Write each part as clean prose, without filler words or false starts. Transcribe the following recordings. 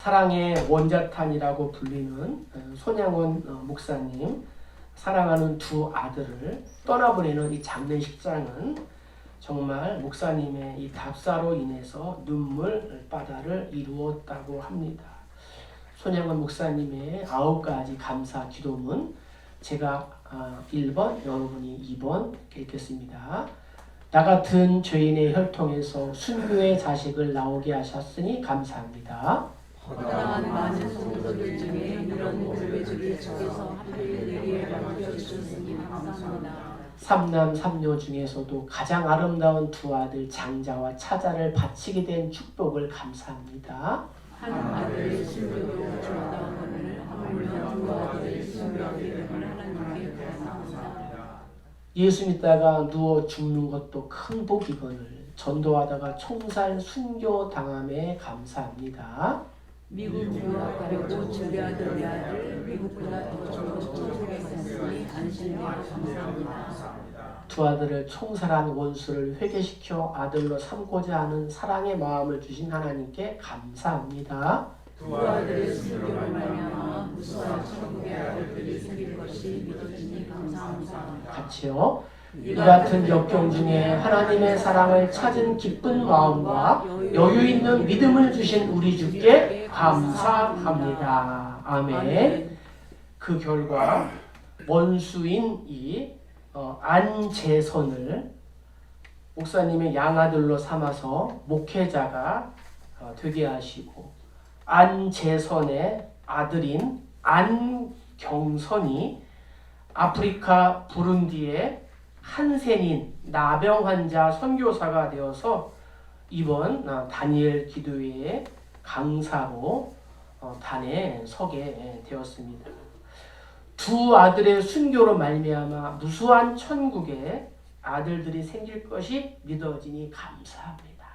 사랑의 원자탄이라고 불리는 손양원 목사님, 사랑하는 두 아들을 떠나보내는 이 장례식장은 정말 목사님의 이 답사로 인해서 눈물바다를 이루었다고 합니다. 손양원 목사님의 9가지 감사 기도문, 제가 1번, 여러분이 2번 읽겠습니다. 나 같은 죄인의 혈통에서 순교의 자식을 나오게 하셨으니 감사합니다. 허다한 많은 성도들 중에 이런 골배주를 주께서 하필 내게 맡겨주셨으니 감사합니다. 삼남 삼녀 중에서도 가장 아름다운 두 아들 장자와 차자를 바치게 된 축복을 감사합니다. 한 아들의 순교로 주었다오늘 하물며 두 아들의 순교하게 됨을 하나님께 감사합니다. 예수 믿다가 누워 죽는 것도 큰 복이거늘 전도하다가 총살 순교 당함에 감사합니다. 미국보다 가려고 주례하던 내 아들 미국보다 더 좋은 천국에 갔으니 안심되어 감사합니다. 두 아들을 총살한 원수를 회개시켜 아들로 삼고자 하는 사랑의 마음을 주신 하나님께 감사합니다. 두 아들의 순교로 말미암아 무수한 천국의 아들들이 생길 것이 믿어지니 감사합니다. 같이요. 이 같은 역경 중에 하나님의 사랑을 찾은 기쁜 마음과 여유 있는 믿음을 주신 우리 주께 감사합니다. 아멘. 그 결과 원수인 이 안재선을 목사님의 양아들로 삼아서 목회자가 되게 하시고, 안재선의 아들인 안경선이 아프리카 부룬디의 한센인 나병 환자 선교사가 되어서 이번 다니엘 기도회의 강사로 단에 서게 되었습니다. 두 아들의 순교로 말미암아 무수한 천국에 아들들이 생길 것이 믿어지니 감사합니다.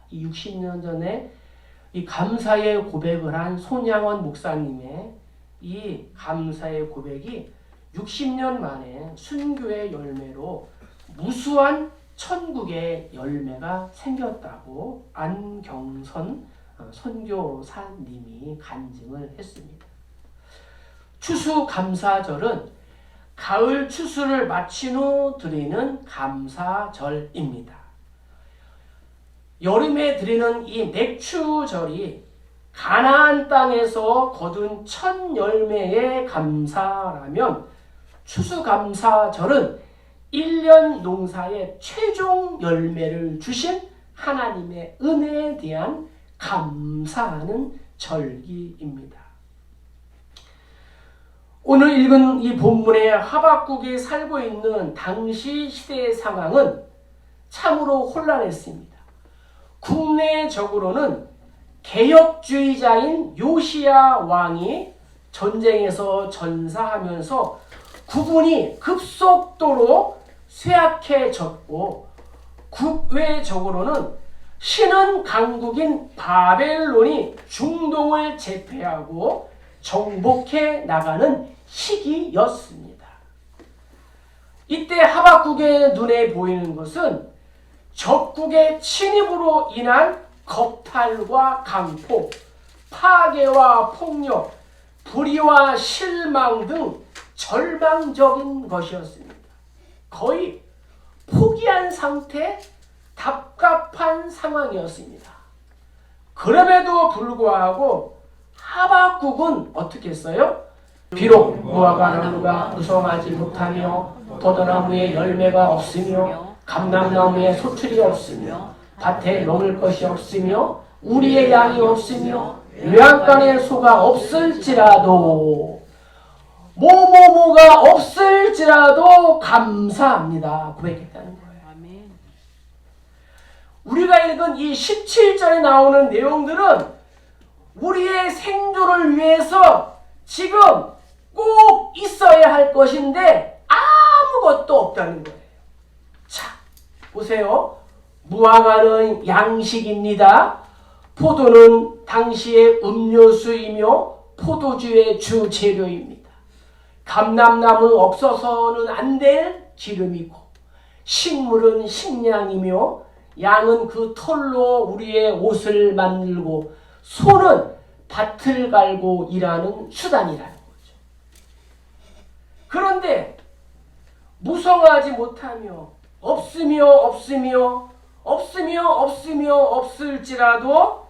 이 60년 전에 이 감사의 고백을 한 손양원 목사님의 이 감사의 고백이 60년 만에 순교의 열매로 무수한 천국의 열매가 생겼다고 안경선 선교사님이 간증을 했습니다. 추수감사절은 가을 추수를 마친 후 드리는 감사절입니다. 여름에 드리는 이 맥추절이 가나안 땅에서 거둔 첫 열매의 감사라면, 추수감사절은 1년 농사의 최종 열매를 주신 하나님의 은혜에 대한 감사하는 절기입니다. 오늘 읽은 이 본문의 하박국이 살고 있는 당시 시대의 상황은 참으로 혼란했습니다. 국내적으로는 개혁주의자인 요시야 왕이 전쟁에서 전사하면서 국군이 급속도로 쇠약해졌고, 국외적으로는 신흥 강국인 바벨론이 중동을 제패하고 정복해 나가는 시기였습니다. 이때 하박국의 눈에 보이는 것은 적국의 침입으로 인한 겁탈과 강포, 파괴와 폭력, 불의와 실망 등 절망적인 것이었습니다. 거의 포기한 상태, 답답한 상황이었습니다. 그럼에도 불구하고 하박국은 어떻게 했어요? 비록 무화과 나무가 무성하지 못하며 포도나무에 열매가 없으며 감람나무에 소출이 없으며 밭에 먹을 것이 없으며 우리의 양이 없으며 외양간에 소가 없을지라도, 뭐뭐뭐가 없을지라도 감사합니다 고백했다는 거예요. 우리가 읽은 이 17절에 나오는 내용들은 우리의 생존을 위해서 지금 꼭 있어야 할 것인데 아무것도 없다는 거예요. 자, 보세요. 무화과는 양식입니다. 포도는 당시의 음료수이며 포도주의 주 재료입니다. 감람나무 없어서는 안 될 기름이고, 식물은 식량이며, 양은 그 털로 우리의 옷을 만들고, 소는 밭을 갈고 일하는 수단이라는 거죠. 그런데 무성하지 못하며 없으며 없을지라도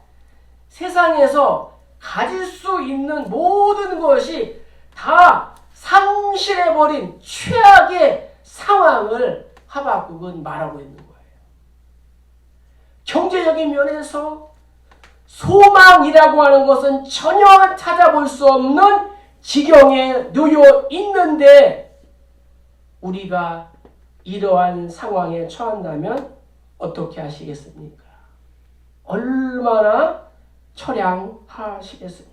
세상에서 가질 수 있는 모든 것이 다 상실해버린 최악의 상황을 하박국은 말하고 있는 거예요. 경제적인 면에서 소망이라고 하는 것은 전혀 찾아볼 수 없는 지경에 놓여 있는데 우리가 이러한 상황에 처한다면 어떻게 하시겠습니까? 얼마나 처량하시겠습니까?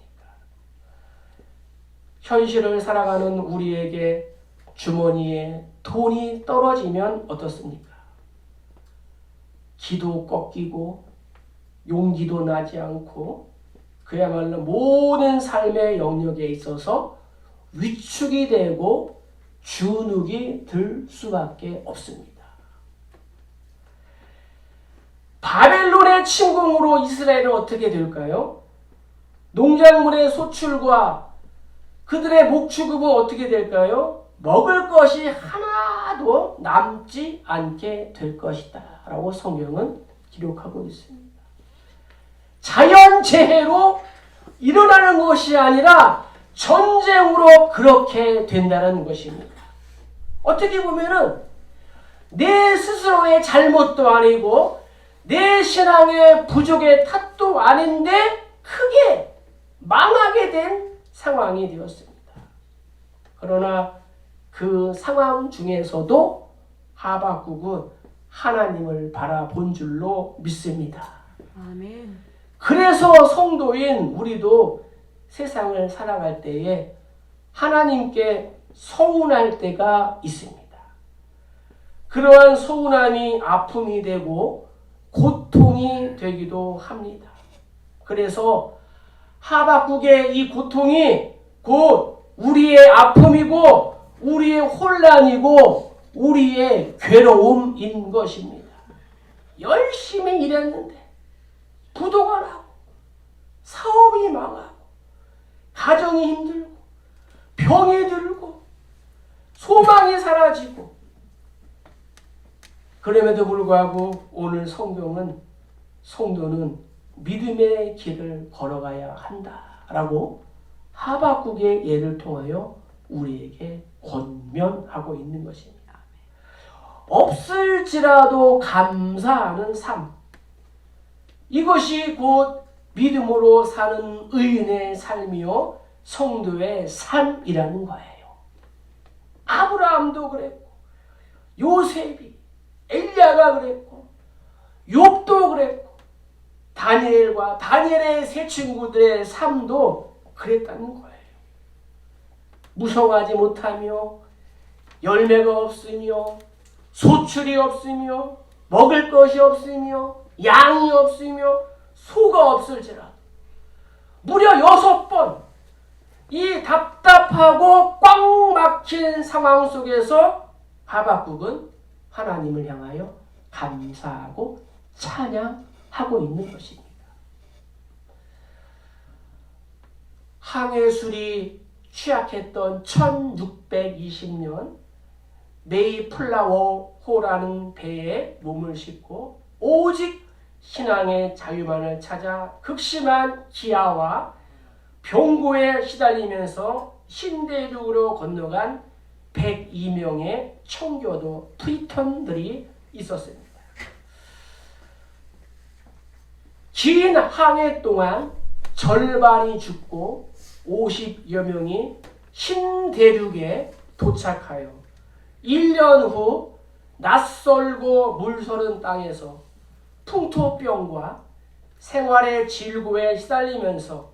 현실을 살아가는 우리에게 주머니에 돈이 떨어지면 어떻습니까? 기도 꺾이고 용기도 나지 않고 그야말로 모든 삶의 영역에 있어서 위축이 되고 주눅이 들 수밖에 없습니다. 바벨론의 침공으로 이스라엘은 어떻게 될까요? 농작물의 소출과 그들의 목축업은 어떻게 될까요? 먹을 것이 하나도 남지 않게 될 것이다 라고 성경은 기록하고 있습니다. 자연재해로 일어나는 것이 아니라 전쟁으로 그렇게 된다는 것입니다. 어떻게 보면은 내 스스로의 잘못도 아니고 내 신앙의 부족의 탓도 아닌데 크게 망하게 된 상황이 되었습니다. 그러나 그 상황 중에서도 하박국은 하나님을 바라본 줄로 믿습니다. 아멘. 그래서 성도인 우리도 세상을 살아갈 때에 하나님께 서운할 때가 있습니다. 그러한 서운함이 아픔이 되고 고통이 되기도 합니다. 그래서 하박국의 이 고통이 곧 우리의 아픔이고 우리의 혼란이고 우리의 괴로움인 것입니다. 열심히 일했는데 부도가 나고 사업이 망하고 가정이 힘들고 병이 들고 소망이 사라지고 그럼에도 불구하고 오늘 성경은 성도는 믿음의 길을 걸어가야 한다라고 하박국의 예를 통하여 우리에게 권면하고 있는 것입니다. 없을지라도 감사하는 삶, 이것이 곧 믿음으로 사는 의인의 삶이요 성도의 삶이라는 거예요. 아브라함도 그랬고 요셉이 엘리야가 그랬고 욥도 그랬고 다니엘과 다니엘의 세 친구들의 삶도 그랬다는 거예요. 무성하지 못하며 열매가 없으며 소출이 없으며 먹을 것이 없으며 양이 없으며 소가 없을지라 무려 6번 이 답답하고 꽉 막힌 상황 속에서 하박국은 하나님을 향하여 감사하고 찬양하고 있는 것입니다. 항해술이 취약했던 1620년 메이플라워호라는 배에 몸을 싣고 오직 신앙의 자유만을 찾아 극심한 기아와 병고에 시달리면서 신대륙으로 건너간 102명의 청교도 프리턴들이 있었습니다. 긴 항해 동안 절반이 죽고 50여 명이 신대륙에 도착하여 1년 후 낯설고 물서른 땅에서 풍토병과 생활의 질고에 시달리면서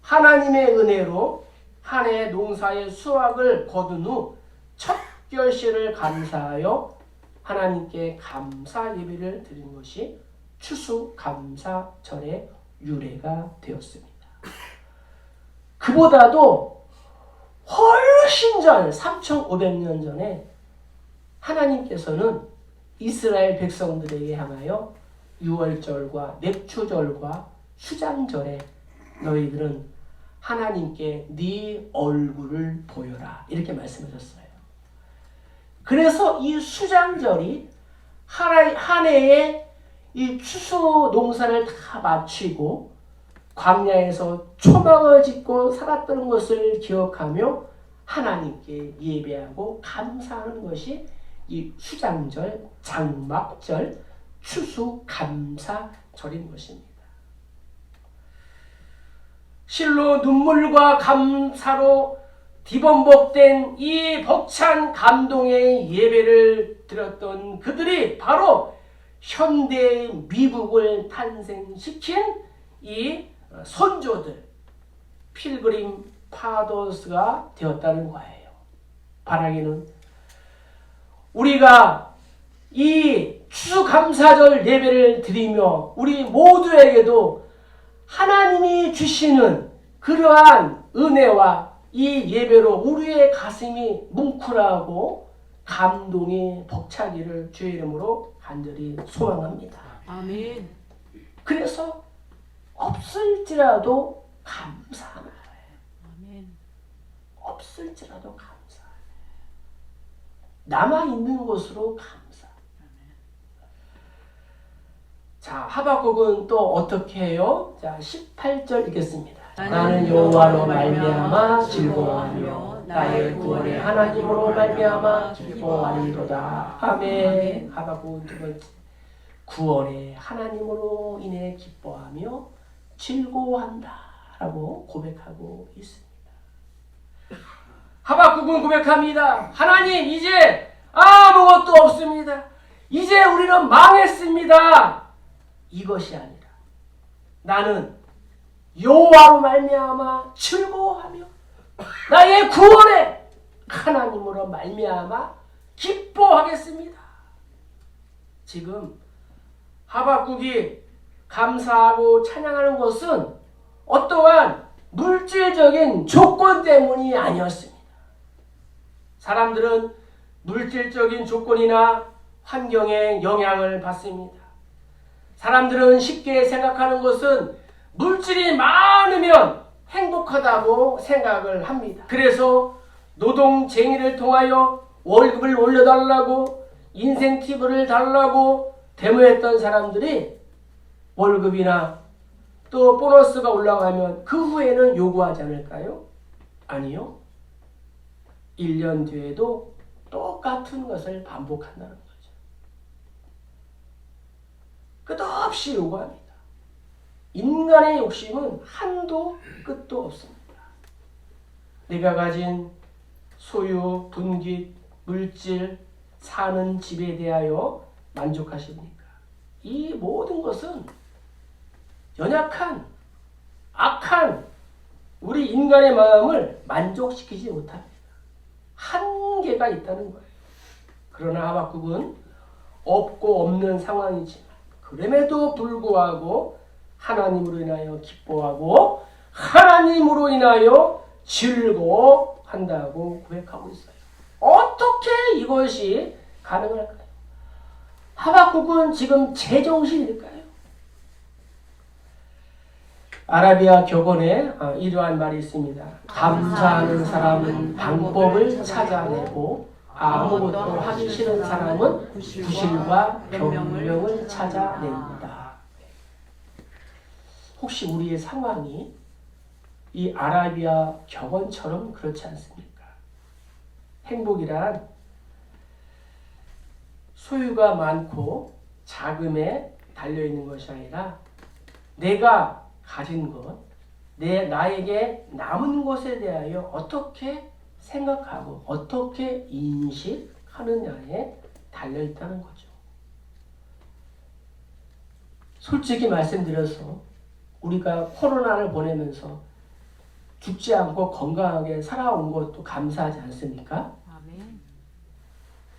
하나님의 은혜로 한 해 농사의 수확을 거둔 후 첫 결실을 감사하여 하나님께 감사 예배를 드린 것이 추수감사절의 유래가 되었습니다. 그보다도 훨씬 전 3,500년 전에 하나님께서는 이스라엘 백성들에게 향하여 유월절과 냅추절과 수장절에 너희들은 하나님께 네 얼굴을 보여라 이렇게 말씀하셨어요. 그래서 이 수장절이 한 해에 이 추수 농사를 다 마치고 광야에서 초막을 짓고 살았던 것을 기억하며 하나님께 예배하고 감사하는 것이 이 수장절, 장막절, 추수감사절인 것입니다. 실로 눈물과 감사로 뒤범벅된 이 벅찬 감동의 예배를 드렸던 그들이 바로 현대 미국을 탄생시킨 이 선조들, 필그림 파더스가 되었다는 거예요. 바라기는 우리가 이 추수감사절 예배를 드리며 우리 모두에게도 하나님이 주시는 그러한 은혜와 이 예배로 우리의 가슴이 뭉클하고 감동이 벅차기를 주의 이름으로 간절히 소망합니다. 아멘. 그래서 없을지라도 감사하는 거예요. 아멘. 없을지라도 감사해요. 남아있는 것으로 감사. 자, 하박국은 또 어떻게 해요? 자, 18절 읽겠습니다. 나는 여호와로 말미암아 즐거워하며 나의 구원의 하나님으로 말미암아 기뻐하리로다. 아멘. 하박국은 두 번째, 구원의 하나님으로 인해 기뻐하며 즐거워한다라고 고백하고 있습니다. 하박국은 고백합니다. 하나님, 이제 아무것도 없습니다. 이제 우리는 망했습니다. 이것이 아니라 나는 여호와로 말미암아 즐거워하며 나의 구원의 하나님으로 말미암아 기뻐하겠습니다. 지금 하박국이 감사하고 찬양하는 것은 어떠한 물질적인 조건 때문이 아니었습니다. 사람들은 물질적인 조건이나 환경에 영향을 받습니다. 사람들은 쉽게 생각하는 것은 물질이 많으면 행복하다고 생각을 합니다. 그래서 노동쟁이를 통하여 월급을 올려달라고 인센티브를 달라고 데모했던 사람들이 월급이나 또 보너스가 올라가면 그 후에는 요구하지 않을까요? 아니요. 1년 뒤에도 똑같은 것을 반복한다는 거죠. 끝없이 요구합니다. 인간의 욕심은 한도 끝도 없습니다. 내가 가진 소유, 분깃, 물질, 사는 집에 대하여 만족하십니까? 이 모든 것은 연약한, 악한 우리 인간의 마음을 만족시키지 못합니다. 한계가 있다는 거예요. 그러나 하박국은 없고 없는 상황이지만 그럼에도 불구하고 하나님으로 인하여 기뻐하고 하나님으로 인하여 즐거워한다고 고백하고 있어요. 어떻게 이것이 가능할까요? 하박국은 지금 제정신일까요? 아라비아 격언에 이러한 말이 있습니다. 감사하는 사람은 방법을 찾아내고 아무것도 하기 싫은 사람은 구실과 변명을 찾아냅니다. 혹시 우리의 상황이 이 아라비아 격언처럼 그렇지 않습니까? 행복이란 소유가 많고 자금에 달려있는 것이 아니라 내가 가진 것, 나에게 남은 것에 대하여 어떻게 생각하고 어떻게 인식하느냐에 달려있다는 거죠. 솔직히 말씀드려서 우리가 코로나를 보내면서 죽지 않고 건강하게 살아온 것도 감사하지 않습니까? 아멘.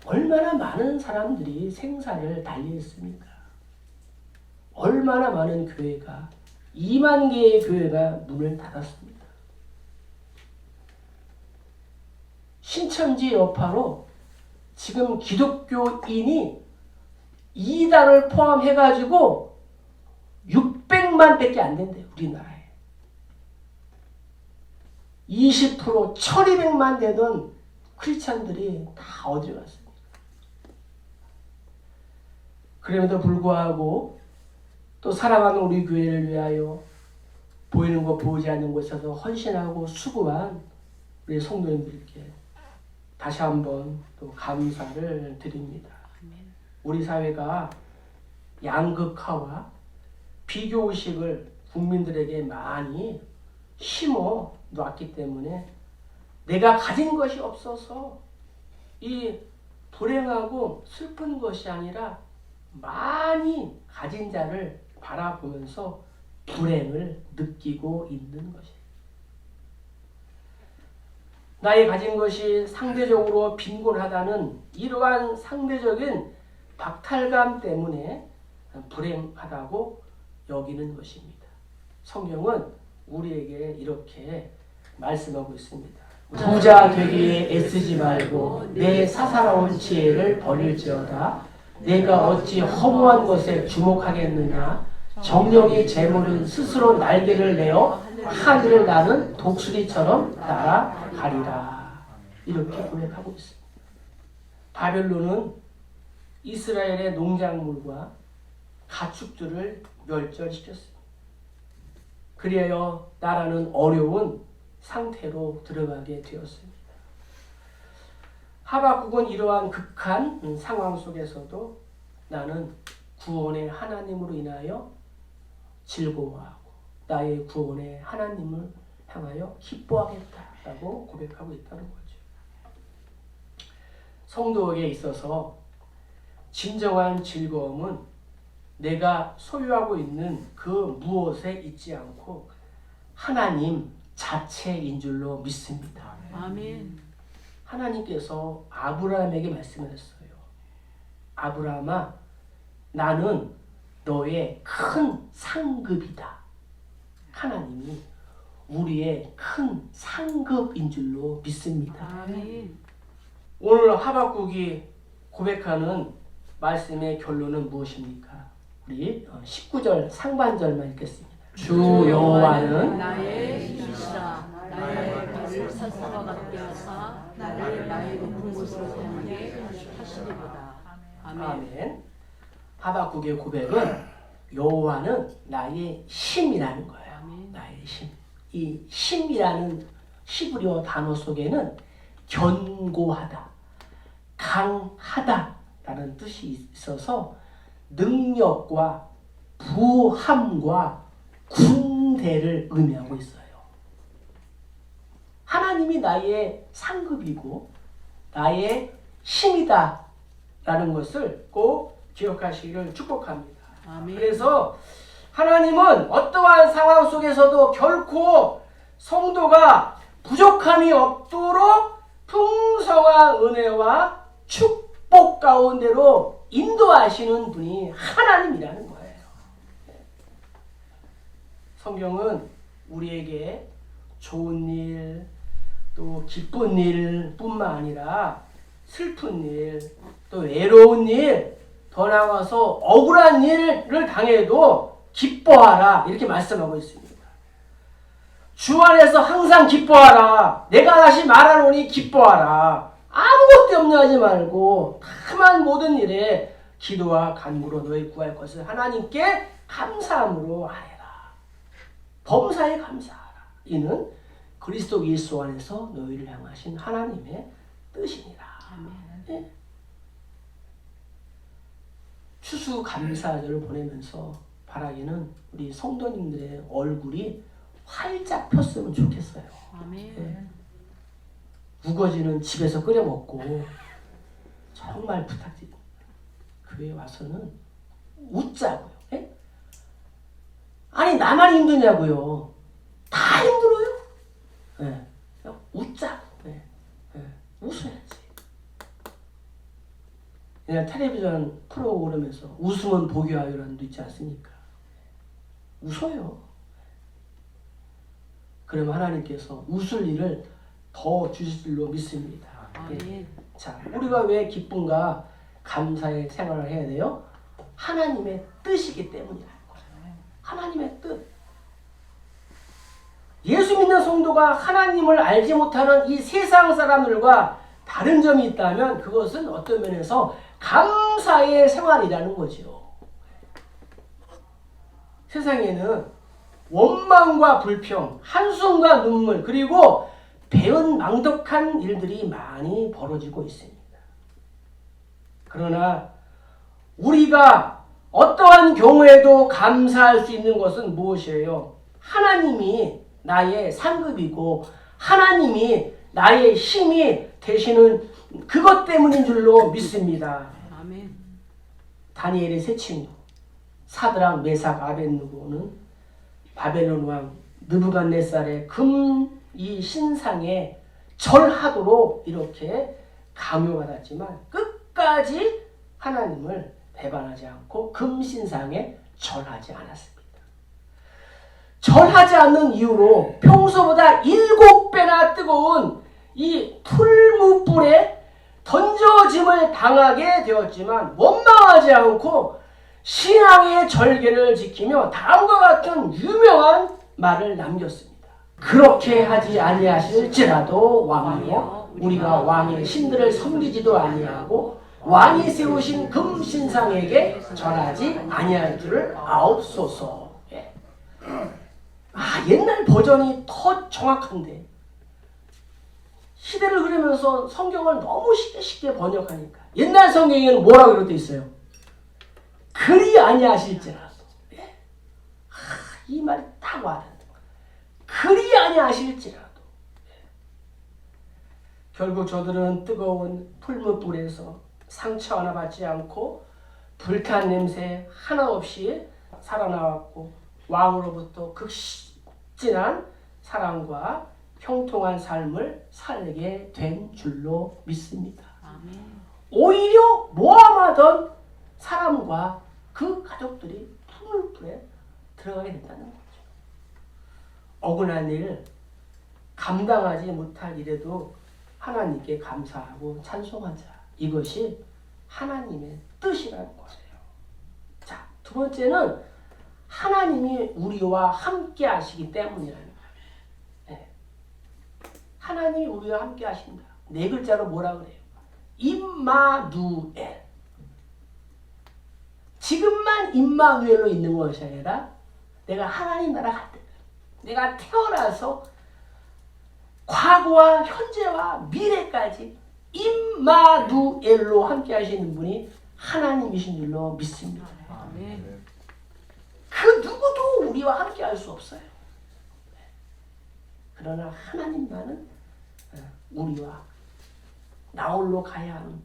얼마나 많은 사람들이 생사를 달리했습니까? 얼마나 많은 교회가 2만 개의 교회가 문을 닫았습니다. 신천지 여파로 지금 기독교인이 이단을 포함해가지고 600만 밖에 안 된대요. 우리나라에. 20% 1200만 되던 크리스찬들이 다 어디로 갔습니까? 그럼에도 불구하고 또 사랑하는 우리 교회를 위하여 보이는 것 보이지 않는 곳에서 헌신하고 수고한 우리 성도님들께 다시 한번 또 감사를 드립니다. 우리 사회가 양극화와 비교의식을 국민들에게 많이 심어 놨기 때문에 내가 가진 것이 없어서 이 불행하고 슬픈 것이 아니라 많이 가진 자를 바라보면서 불행을 느끼고 있는 것이에요. 나의 가진 것이 상대적으로 빈곤하다는 이러한 상대적인 박탈감 때문에 불행하다고 여기는 것입니다. 성경은 우리에게 이렇게 말씀하고 있습니다. 부자 되기에 애쓰지 말고 내 사사로운 지혜를 버릴지어다. 내가 어찌 허무한 것에 주목하겠느냐. 정령의 재물은 스스로 날개를 내어 하늘을 나는 독수리처럼 날아가리라. 이렇게 고백하고 있습니다. 바벨론은 이스라엘의 농작물과 가축들을 멸절시켰습니다. 그리하여 나라는 어려운 상태로 들어가게 되었습니다. 하박국은 이러한 극한 상황 속에서도 나는 구원의 하나님으로 인하여 즐거워하고 나의 구원의 하나님을 향하여 기뻐하겠다라고 고백하고 있다는 거죠. 성도에게 있어서 진정한 즐거움은 내가 소유하고 있는 그 무엇에 있지 않고 하나님 자체인 줄로 믿습니다. 아멘. 하나님께서 아브라함에게 말씀하셨어요. 아브라함아, 나는 너의 큰 상급이다. 하나님이 우리의 큰 상급인 줄로 믿습니다. 아멘. 오늘 하박국이 고백하는 말씀의 결론은 무엇입니까? 우리 19절 상반절만 읽겠습니다. 주 여호와는 나의 힘이시라. 나의 발을 사사와 같게 하사 나를 나의 높은 곳으로 향하게 하시리로다. 아멘. 아멘. 하박국의 고백은 여호와는 나의 힘이라는 거예요. 아멘. 나의 힘. 이 힘이라는 히브리어 단어 속에는 견고하다, 강하다라는 뜻이 있어서 능력과 부함과 군대를 의미하고 있어요. 하나님이 나의 상급이고 나의 힘이다 라는 것을 꼭 기억하시기를 축복합니다. 아멘. 그래서 하나님은 어떠한 상황 속에서도 결코 성도가 부족함이 없도록 풍성한 은혜와 축복 가운데로 인도하시는 분이 하나님이라는 거예요. 성경은 우리에게 좋은 일, 또 기쁜 일뿐만 아니라 슬픈 일, 또 외로운 일, 더 나아가서 억울한 일을 당해도 기뻐하라 이렇게 말씀하고 있습니다. 주 안에서 항상 기뻐하라. 내가 다시 말하노니 기뻐하라. 아무것도 염려하지 말고 다만 모든 일에 기도와 간구로 너희 구할 것을 하나님께 감사함으로 하라. 범사에 감사하라. 이는 그리스도 예수 안에서 너희를 향하신 하나님의 뜻이니라. 네. 추수감사절을 보내면서 바라기는 우리 성도님들의 얼굴이 활짝 폈으면 좋겠어요. 아멘. 네. 우거지는 집에서 끓여 먹고 정말 부탁드립니다. 교회 와서는 웃자고요. 네? 아니 나만 힘드냐고요. 다 힘들어요. 네. 웃자고. 네. 네. 웃어야지. 그냥 텔레비전 프로그램에서 웃으면 복이 와요라는 도 있지 않습니까? 웃어요. 그러면 하나님께서 웃을 일을 더 주실 줄로 믿습니다. 아멘. 자, 우리가 왜 기쁨과 감사의 생활을 해야 돼요? 하나님의 뜻이기 때문이라는 거예요. 하나님의 뜻. 예수 믿는 성도가 하나님을 알지 못하는 이 세상 사람들과 다른 점이 있다면 그것은 어떤 면에서 감사의 생활이라는 거죠. 세상에는 원망과 불평, 한숨과 눈물, 그리고 배은망덕한 일들이 많이 벌어지고 있습니다. 그러나 우리가 어떠한 경우에도 감사할 수 있는 것은 무엇이에요? 하나님이 나의 상급이고 하나님이 나의 힘이 되시는 그것 때문인 줄로 믿습니다. 아멘. 다니엘의 세 친구 사드락, 메삭, 아벳느고는 바벨론 왕 느부갓네살의 금 이 신상에 절하도록 이렇게 강요받았지만 끝까지 하나님을 배반하지 않고 금 신상에 절하지 않았습니다. 절하지 않는 이유로 평소보다 7배나 뜨거운 이 풀무불에 던져짐을 당하게 되었지만 원망하지 않고 신앙의 절개를 지키며 다음과 같은 유명한 말을 남겼습니다. 그렇게 하지 아니하실지라도 왕이여 우리가 왕의 신들을 섬기지도 아니하고 왕이 세우신 금신상에게 절하지 아니할 줄을 아옵소서. 예. 옛날 버전이 더 정확한데 시대를 흐르면서 성경을 너무 쉽게 번역하니까 옛날 성경에는 뭐라고 이렇게 있어요? 그리 아니하실지라도. 예. 이 말이 딱 와닿는다. 그리 아니하실지라도. 예. 결국 저들은 뜨거운 풀무불에서 상처 하나 받지 않고 불탄 냄새 하나 없이 살아나왔고 왕으로부터 극진한 사랑과 형통한 삶을 살게 된 줄로 믿습니다. 아멘. 오히려 모함하던 사람과 그 가족들이 풀무불에 들어가게 된다는 거죠. 억울한 일, 감당하지 못할 일에도 하나님께 감사하고 찬송하자. 이것이 하나님의 뜻이라는 거예요. 자, 두 번째는 하나님이 우리와 함께 하시기 때문이라는 거예요. 네. 하나님이 우리와 함께 하신다. 네 글자로 뭐라 그래요? 임마누엘. 지금만 임마누엘로 있는 것이 아니라 내가 하나님 나라 갈 때, 내가 태어나서 과거와 현재와 미래까지 임마누엘로 함께 하시는 분이 하나님이신 줄로 믿습니다. 아멘. 그 누구도 우리와 함께 할 수 없어요. 그러나 하나님만은 우리와 나홀로 가야 하는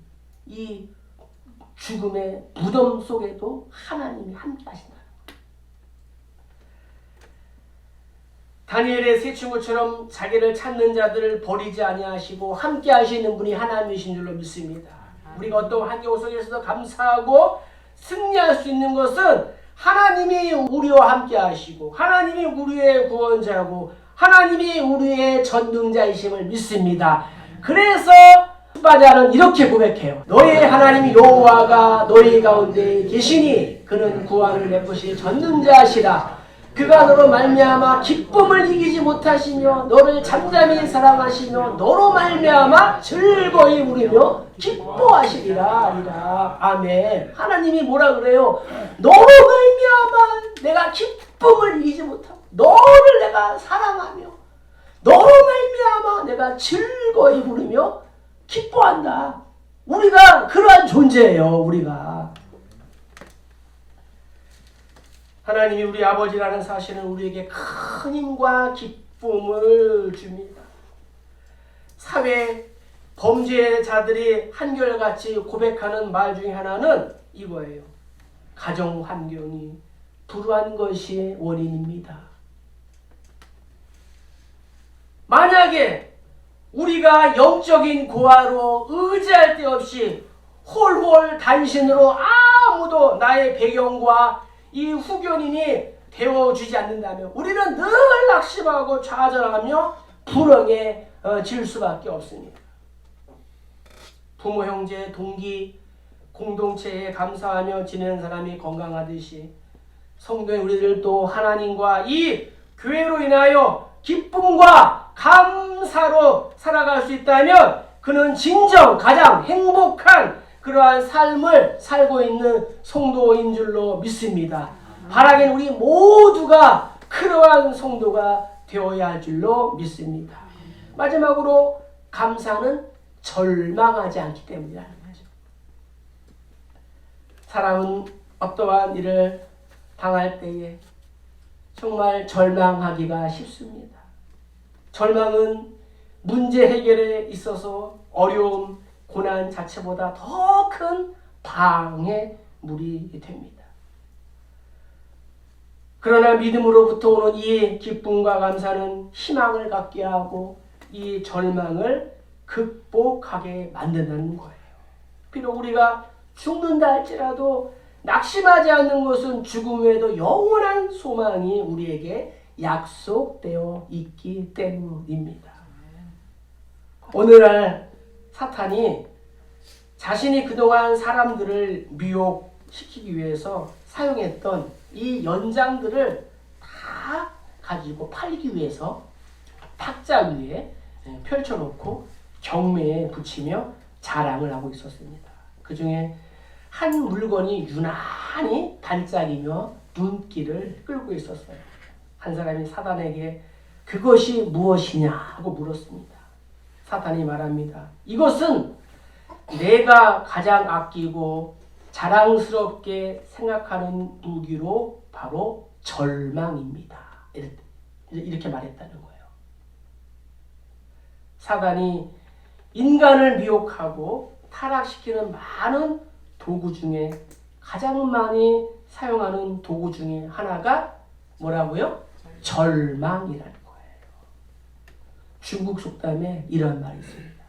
이 죽음의 무덤 속에도 하나님이 함께 하신다. 다니엘의 세 친구처럼 자기를 찾는 자들을 버리지 아니하시고 함께 하시는 분이 하나님이신 줄로 믿습니다. 우리가 어떤 환경 속에서도 감사하고 승리할 수 있는 것은 하나님이 우리와 함께 하시고 하나님이 우리의 구원자고 하나님이 우리의 전능자이심을 믿습니다. 그래서 숫바자는 이렇게 고백해요. 너의 하나님 여호와가 너희 가운데 계시니 그는 구원을 베푸실 전능자시라. 그가 너로 말미암아 기쁨을 이기지 못하시며 너를 잠잠히 사랑하시며 너로 말미암아 즐거이 부르며 기뻐하시리라 하리라. 아멘. 하나님이 뭐라 그래요? 너로 말미암아 내가 기쁨을 이기지 못하고 너를 내가 사랑하며 너로 말미암아 내가 즐거이 부르며 기뻐한다. 우리가 그러한 존재예요. 우리가 하나님이 우리 아버지라는 사실은 우리에게 큰 힘과 기쁨을 줍니다. 사회 범죄자들이 한결같이 고백하는 말 중에 하나는 이거예요. 가정 환경이 불우한 것이 원인입니다. 만약에 우리가 영적인 고아로 의지할 데 없이 홀홀 단신으로 아무도 나의 배경과 이 후견인이 되어주지 않는다면 우리는 늘 낙심하고 좌절하며 불행에 질 수밖에 없습니다. 부모, 형제, 동기, 공동체에 감사하며 지내는 사람이 건강하듯이 성도의 우리들도 하나님과 이 교회로 인하여 기쁨과 감사로 살아갈 수 있다면 그는 진정 가장 행복한 그러한 삶을 살고 있는 성도인 줄로 믿습니다. 바라기는 우리 모두가 그러한 성도가 되어야 할 줄로 믿습니다. 마지막으로 감사는 절망하지 않기 때문이라는 거죠. 사람은 어떠한 일을 당할 때에 정말 절망하기가 쉽습니다. 절망은 문제 해결에 있어서 어려움, 고난 자체보다 더 큰 방해물이 됩니다. 그러나 믿음으로부터 오는 이 기쁨과 감사는 희망을 갖게 하고 이 절망을 극복하게 만든다는 거예요. 비록 우리가 죽는다 할지라도 낙심하지 않는 것은 죽음 외에도 영원한 소망이 우리에게 약속되어 있기 때문입니다. 오늘날 사탄이 자신이 그동안 사람들을 미혹시키기 위해서 사용했던 이 연장들을 다 가지고 팔기 위해서 탁자 위에 펼쳐놓고 경매에 붙이며 자랑을 하고 있었습니다. 그 중에 한 물건이 유난히 반짝이며 눈길을 끌고 있었어요. 한 사람이 사단에게 그것이 무엇이냐 하고 물었습니다. 사탄이 말합니다. 이것은 내가 가장 아끼고 자랑스럽게 생각하는 무기로 바로 절망입니다. 이렇게 말했다는 거예요. 사단이 인간을 미혹하고 타락시키는 많은 도구 중에 가장 많이 사용하는 도구 중에 하나가 뭐라고요? 절망이라는 거예요. 중국 속담에 이런 말이 있습니다.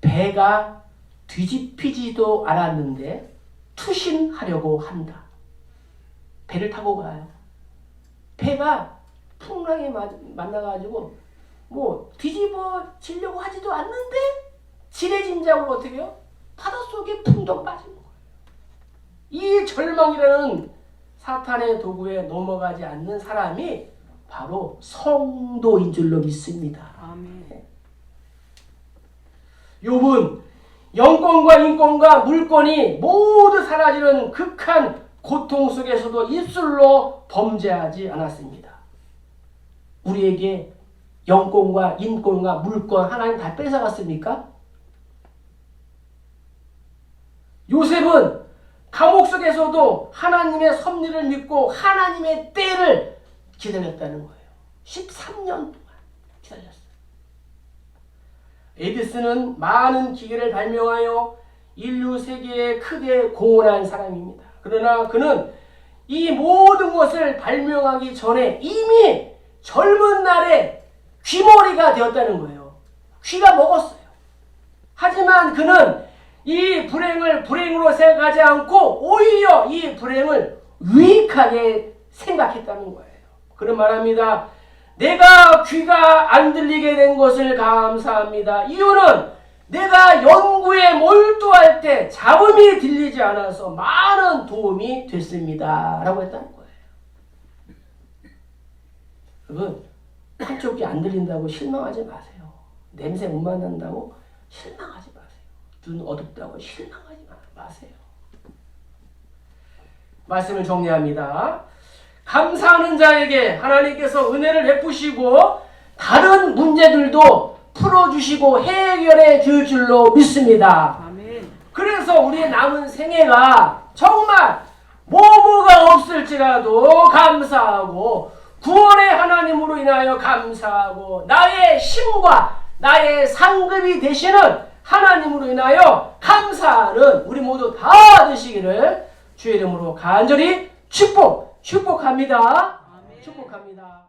배가 뒤집히지도 않았는데 투신하려고 한다. 배를 타고 가요. 배가 풍랑에 만나가지고 뭐 뒤집어지려고 하지도 않는데 지레짐작으로 어떻게 해요? 바닷속에 풍덩 빠지는 거예요. 이 절망이라는 사탄의 도구에 넘어가지 않는 사람이 바로 성도인 줄로 믿습니다. 아멘. 욥은 영권과 인권과 물권이 모두 사라지는 극한 고통 속에서도 입술로 범죄하지 않았습니다. 우리에게 영권과 인권과 물권 하나님 다 뺏어갔습니까? 요셉은 감옥 속에서도 하나님의 섭리를 믿고 하나님의 때를 기다렸다는 거예요. 13년 동안 기다렸어요. 에디슨은 많은 기계를 발명하여 인류 세계에 크게 공헌한 사람입니다. 그러나 그는 이 모든 것을 발명하기 전에 이미 젊은 날에 귀머리가 되었다는 거예요. 귀가 먹었어요. 하지만 그는 이 불행을 불행으로 생각하지 않고 오히려 이 불행을 유익하게 생각했다는 거예요. 그는 말합니다. 내가 귀가 안 들리게 된 것을 감사합니다. 이유는 내가 연구에 몰두할 때 잡음이 들리지 않아서 많은 도움이 됐습니다. 라고 했다는 거예요. 여러분, 한쪽 귀 안 들린다고 실망하지 마세요. 냄새 못 맡는다고 실망하지 마세요. 눈 어둡다고 실망하지 마세요. 말씀을 정리합니다. 감사하는 자에게 하나님께서 은혜를 베푸시고 다른 문제들도 풀어주시고 해결해 줄 줄로 믿습니다. 아멘. 그래서 우리의 남은 생애가 정말 뭐가 없을지라도 감사하고 구원의 하나님으로 인하여 감사하고 나의 힘과 나의 상급이 되시는 하나님으로 인하여 감사하는 우리 모두 다 되시기를 주의 이름으로 간절히 축복합니다. 축복합니다.